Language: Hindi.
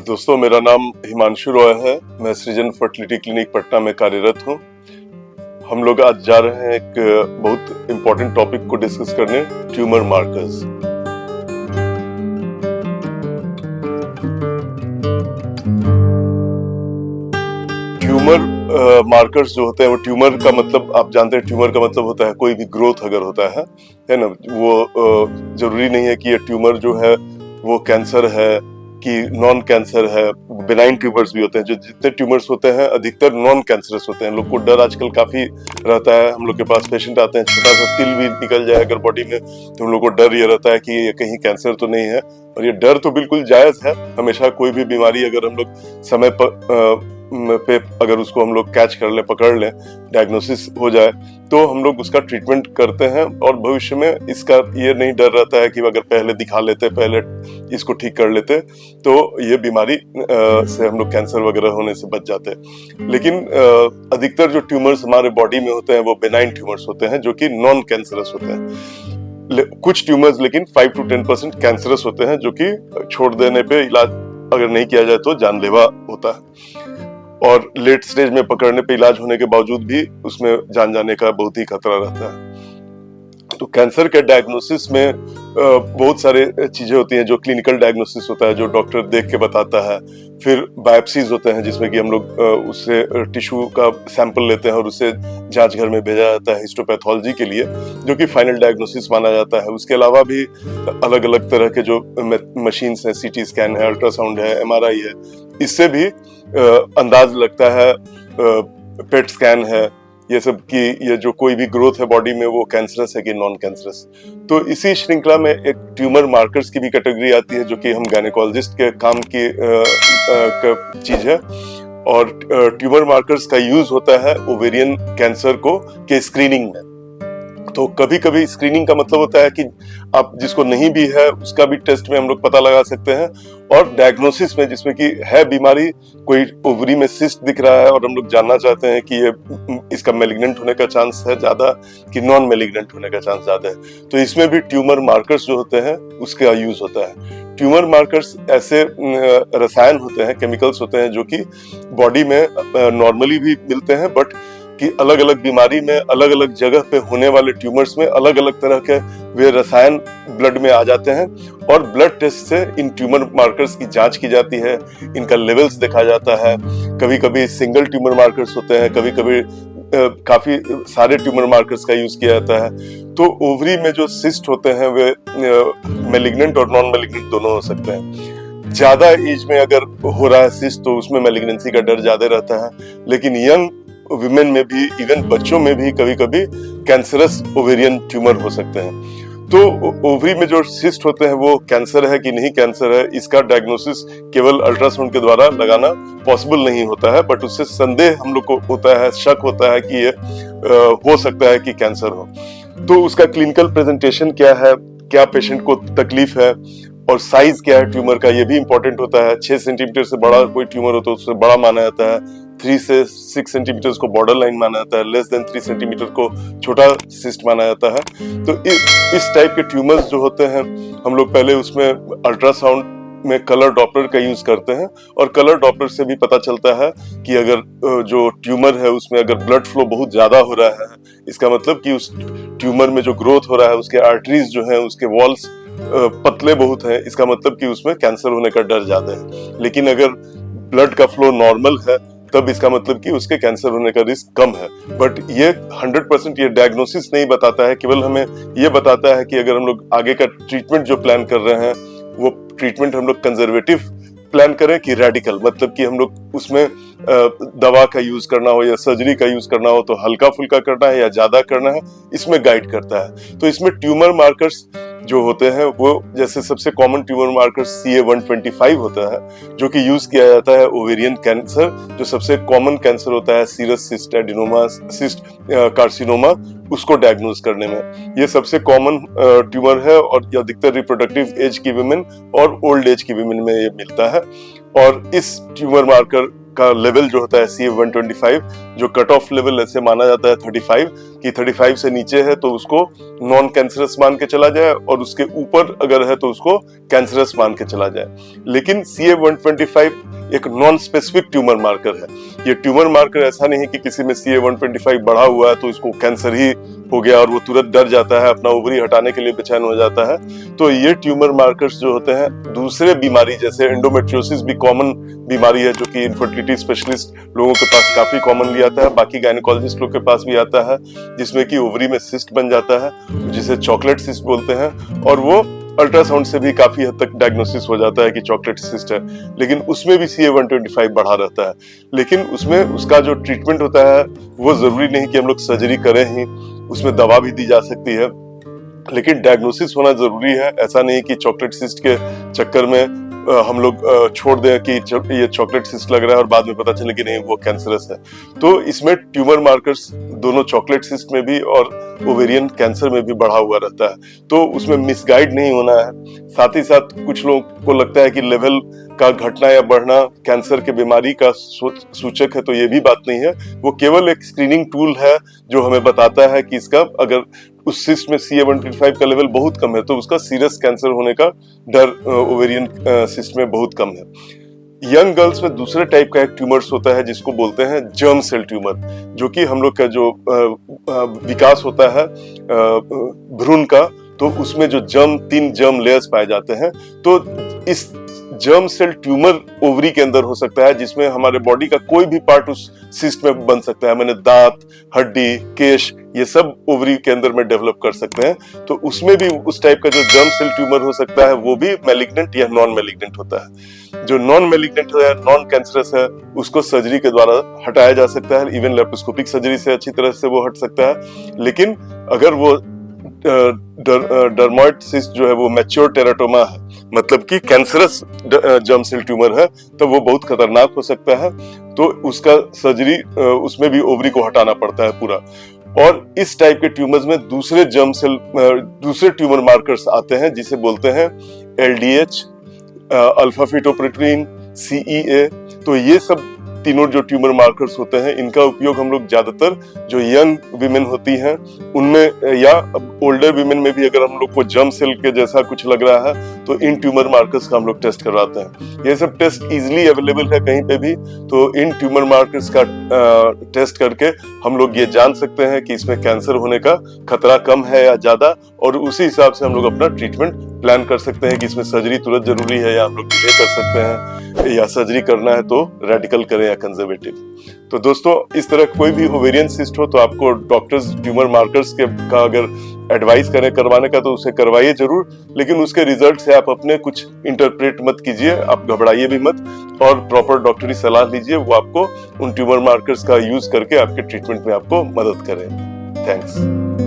दोस्तों, मेरा नाम हिमांशु रॉय है। मैं सृजन फर्टिलिटी क्लिनिक पटना में कार्यरत हूँ। हम लोग आज जा रहे हैं एक बहुत इम्पोर्टेंट टॉपिक को डिस्कस करने, ट्यूमर मार्कर्स। ट्यूमर मार्कर्स जो होते हैं, वो ट्यूमर का मतलब आप जानते हैं, ट्यूमर का मतलब होता है कोई भी ग्रोथ अगर होता है ना। वो जरूरी नहीं है कि ये ट्यूमर जो है वो कैंसर है कि नॉन कैंसर है। बेनाइन ट्यूमर्स भी होते हैं। जो जितने ट्यूमर्स होते हैं अधिकतर नॉन कैंसरस होते हैं। लोग को डर आजकल काफी रहता है। हम लोग के पास पेशेंट आते हैं, छोटा सा तिल भी निकल जाए अगर बॉडी में, तो हम लोग को डर ये रहता है कि ये कहीं कैंसर तो नहीं है। और ये डर तो बिल्कुल जायज है। हमेशा कोई भी बीमारी अगर हम लोग समय पर पे अगर उसको हम लोग कैच कर ले, पकड़ ले, डायग्नोसिस हो जाए, तो हम लोग उसका ट्रीटमेंट करते हैं। और भविष्य में इसका ये नहीं डर रहता है कि अगर पहले दिखा लेते, पहले इसको ठीक कर लेते, तो ये बीमारी से हम लोग कैंसर वगैरह होने से बच जाते हैं। लेकिन अधिकतर जो ट्यूमर्स हमारे बॉडी में होते हैं वो बेनाइन ट्यूमर्स होते हैं, जो कि नॉन कैंसरस होते हैं। कुछ ट्यूमर्स लेकिन 5 to 10% कैंसरस होते हैं, जो कि छोड़ देने पे, इलाज अगर नहीं किया जाए तो जानलेवा होता है। और लेट स्टेज में पकड़ने पे, इलाज होने के बावजूद भी उसमें जान जाने का बहुत ही खतरा रहता है। तो कैंसर के डायग्नोसिस में बहुत सारे चीजें होती हैं। जो क्लिनिकल डायग्नोसिस होता है, जो डॉक्टर देख के बताता है। फिर बायोप्सीज होते हैं, जिसमें कि हम लोग उससे टिश्यू का सैंपल लेते हैं और उसे जांच घर में भेजा जाता है हिस्टोपैथोलॉजी के लिए, जो कि फाइनल डायग्नोसिस माना जाता है। उसके अलावा भी अलग अलग तरह के जो मशीन्स हैं, सीटी स्कैन है, अल्ट्रासाउंड है, एमआरआई है, इससे भी अंदाज लगता है। पेट स्कैन है, ये सब की ये जो कोई भी ग्रोथ है बॉडी में, वो कैंसरस है कि नॉन कैंसरस। तो इसी श्रृंखला में एक ट्यूमर मार्कर्स की भी कैटेगरी आती है, जो कि हम गायनेकोलॉजिस्ट के काम की चीज है। और ट्यूमर मार्कर्स का यूज होता है ओवेरियन कैंसर को के स्क्रीनिंग में। तो कभी कभी स्क्रीनिंग का मतलब होता है कि आप जिसको नहीं भी है उसका भी टेस्ट में हम लोग पता लगा सकते हैं। और डायग्नोसिस में, जिसमें कि है बीमारी, कोई ओवरी में सिस्ट दिख रहा है और हम लोग जानना चाहते हैं कि ये इसका मैलिग्नेंट होने का चांस है ज्यादा कि नॉन मैलिग्नेंट होने का चांस ज्यादा है, तो इसमें भी ट्यूमर मार्कर्स जो होते हैं उसका यूज होता है। ट्यूमर मार्कर्स ऐसे रसायन होते हैं, केमिकल्स होते हैं, जो कि बॉडी में नॉर्मली भी मिलते हैं, बट कि अलग अलग बीमारी में, अलग अलग जगह पे होने वाले ट्यूमर्स में अलग अलग तरह के वे रसायन ब्लड में आ जाते हैं। और ब्लड टेस्ट से इन ट्यूमर मार्कर्स की जांच की जाती है, इनका लेवल्स देखा जाता है। कभी कभी सिंगल ट्यूमर मार्कर्स होते हैं, कभी कभी काफी सारे ट्यूमर मार्कर्स का यूज किया जाता है। तो ओवरी में जो सिस्ट होते हैं वे मैलिग्नेंट और नॉन मैलिग्नेंट दोनों हो सकते हैं। ज्यादा एज में अगर हो रहा है सिस्ट, तो उसमें मैलिग्नेंसी का डर ज्यादा रहता है। लेकिन यंग विमेन में भी, इवन बच्चों में भी कभी कभी कैंसरस ओवेरियन ट्यूमर हो सकते हैं। तो ओवरी में जो सिस्ट होते हैं वो कैंसर है कि नहीं कैंसर है, इसका डायग्नोसिस केवल अल्ट्रासाउंड के द्वारा लगाना पॉसिबल नहीं होता है। बट उससे संदेह हम लोग को होता है, शक होता है कि ये हो सकता है कि कैंसर हो। तो उसका क्लिनिकल प्रेजेंटेशन क्या है, क्या पेशेंट को तकलीफ है, और साइज क्या है ट्यूमर का, ये भी इंपॉर्टेंट होता है। 6 सेंटीमीटर से बड़ा कोई ट्यूमर हो तो उससे बड़ा माना जाता है। 3 से 6 सेंटीमीटर को बॉर्डर लाइन माना जाता है। लेस देन 3 सेंटीमीटर को छोटा सिस्ट माना जाता है। तो इस टाइप के ट्यूमर्स जो होते हैं, हम लोग पहले उसमें अल्ट्रासाउंड में कलर डॉपलर का यूज करते हैं। और कलर डॉपलर से भी पता चलता है कि अगर जो ट्यूमर है उसमें अगर ब्लड फ्लो बहुत ज्यादा हो रहा है, इसका मतलब कि उस ट्यूमर में जो ग्रोथ हो रहा है उसके आर्टरीज जो है, उसके वॉल्स पतले बहुत हैं, इसका मतलब कि उसमें कैंसर होने का डर ज्यादा है। लेकिन अगर ब्लड का फ्लो नॉर्मल है, तब इसका मतलब कि उसके कैंसर होने का रिस्क कम है। बट ये 100% ये डायग्नोसिस नहीं बताता है, केवल हमें ये बताता है कि अगर हम लोग आगे का ट्रीटमेंट जो प्लान कर रहे हैं, वो ट्रीटमेंट हम लोग कंजर्वेटिव प्लान करें कि रेडिकल, मतलब कि हम लोग उसमें दवा का यूज करना हो या सर्जरी का यूज करना हो, तो हल्का फुल्का करना है या ज्यादा करना है, इसमें गाइड करता है। तो इसमें ट्यूमर मार्कर्स जो होते हैं, वो जैसे सबसे कॉमन ट्यूमर मार्कर CA-125 होता है, जो कि यूज किया जाता है ओवेरियन कैंसर, जो सबसे कॉमन कैंसर होता है, serous cyst adenoma cyst carcinoma, उसको डायग्नोज करने में। ये सबसे कॉमन ट्यूमर है और अधिकतर रिप्रोडक्टिव एज की विमेन और ओल्ड एज की विमेन में ये मिलता है। और इस ट्यूमर मार्कर का लेवल जो होता है CA-125, जो कट ऑफ लेवल ऐसे माना जाता है 35, कि 35 से नीचे है तो उसको नॉन कैंसरस मान के चला जाए, और उसके ऊपर अगर है तो उसको कैंसरस मान के चला जाए। लेकिन CA-125 एक नॉन स्पेसिफिक ट्यूमर मार्कर है। ये ट्यूमर मार्कर ऐसा नहीं है कि किसी में CA-125 बढ़ा हुआ है तो इसको कैंसर ही हो गया और वो तुरंत डर जाता है, अपना ओवरी हटाने के लिए बेचैन हो जाता है। तो ये ट्यूमर मार्कर्स जो होते हैं दूसरे बीमारी जैसे एंडोमेट्रियोसिस भी कॉमन बीमारी है, जो कि इनफर्टिलिटी स्पेशलिस्ट लोगों के पास काफी कॉमनली आता है, बाकी गायनेकोलॉजिस्ट लोग के पास भी आता है, जिसमें कि ओवरी में सिस्ट बन जाता है जिसे चॉकलेट सिस्ट बोलते हैं, और वो अल्ट्रासाउंड से भी काफी हद तक डायग्नोसिस हो जाता है कि चॉकलेट सिस्ट है। लेकिन उसमें भी CA-125 बढ़ा रहता है। लेकिन उसमें उसका जो ट्रीटमेंट होता है वो जरूरी नहीं कि हम लोग सर्जरी करें ही, उसमें दवा भी दी जा सकती है, लेकिन डायग्नोसिस होना जरूरी है। ऐसा नहीं कि चॉकलेट सिस्ट के चक्कर में हम लोग छोड़ दें कि ये चॉकलेट सिस्ट लग रहा है और बाद में पता चले कि नहीं वो कैंसरस है। तो इसमें ट्यूमर मार्कर्स दोनों चॉकलेट सिस्ट में भी और ओवेरियन कैंसर में भी बढ़ा हुआ रहता है, तो उसमें मिसगाइड नहीं होना है। साथ ही साथ कुछ लोगों को लगता है कि लेवल का घटना या बढ़ना कैंसर के बीमारी का सूचक है, तो ये भी बात नहीं है। वो केवल एक स्क्रीनिंग टूल है जो हमें बताता है कि इसका अगर उस सिस्ट में CA-125 का लेवल बहुत कम है तो उसका सीरियस कैंसर होने का डर ओवेरियन सिस्ट में बहुत कम है। यंग गर्ल्स में दूसरे टाइप का एक ट्यूमर्स होता है जिसको बोलते हैं जर्म सेल ट्यूमर, जो कि हम लोग का जो विकास होता है भ्रूण का, तो उसमें जो 3 जर्म लेयर्स पाए जाते हैं। तो इस जर्म सेल ट्यूमर ओवरी के अंदर हो सकता है, जिसमें हमारे बॉडी का कोई भी पार्ट उस सिस्ट में बन सकता है। मैंने दांत, हड्डी, केश, ये सब ओवरी के अंदर में डेवलप कर सकते हैं। तो उसमें भी उस टाइप का जो जर्म सेल ट्यूमर हो सकता है वो भी मैलिग्नेंट या नॉन मैलिग्नेंट होता है। जो नॉन मैलिग्नेंट है, नॉन कैंसरस है, उसको सर्जरी के द्वारा हटाया जा सकता है। इवन लेप्रोस्कोपिक सर्जरी से अच्छी तरह से वो हट सकता है। लेकिन अगर वो डर्मोइड सिस्ट जो है वो मैच्योर टेराटोमा है, मतलब कि कैंसरस जर्म सेल ट्यूमर है, तो वो बहुत खतरनाक हो सकता है। तो उसका सर्जरी उसमें भी ओवरी को हटाना पड़ता है पूरा। और इस टाइप के ट्यूमर्स में दूसरे ट्यूमर मार्कर्स आते हैं जिसे बोलते हैं LDH, अल्फा फेटोप्रोटीन, CEA। तो ये सब तीनों जो ट्यूमर मार्कर्स होते हैं, इनका उपयोग हम लोग ज्यादातर जो यंग विमेन होती हैं उनमें, या ओल्डर विमेन में भी अगर हम लोग को जर्म सेल के जैसा कुछ लग रहा है तो इन ट्यूमर मार्कर्स का हम लोग टेस्ट करवाते हैं। ये सब टेस्ट इजीली अवेलेबल है कहीं पे भी, तो इन ट्यूमर मार्कर्स का टेस्ट करके हम लोग ये जान सकते हैं कि इसमें कैंसर होने का खतरा कम है या ज्यादा, और उसी हिसाब से हम लोग अपना ट्रीटमेंट प्लान कर सकते हैं कि इसमें सर्जरी तुरंत जरूरी है या हम लोग डिले कर सकते हैं, या सर्जरी करना है तो रेडिकल करें या कंजर्वेटिव। तो दोस्तों, इस तरह कोई भी ओवेरियन सिस्ट हो तो आपको डॉक्टर्स ट्यूमर मार्कर्स का अगर एडवाइस करें करवाने का तो उसे करवाइए जरूर, लेकिन उसके रिजल्ट से आप अपने कुछ इंटरप्रेट मत कीजिए, आप घबराइए भी मत, और प्रॉपर डॉक्टरी सलाह लीजिए, वो आपको उन ट्यूमर मार्कर्स का यूज करके आपके ट्रीटमेंट में आपको मदद करें। थैंक्स।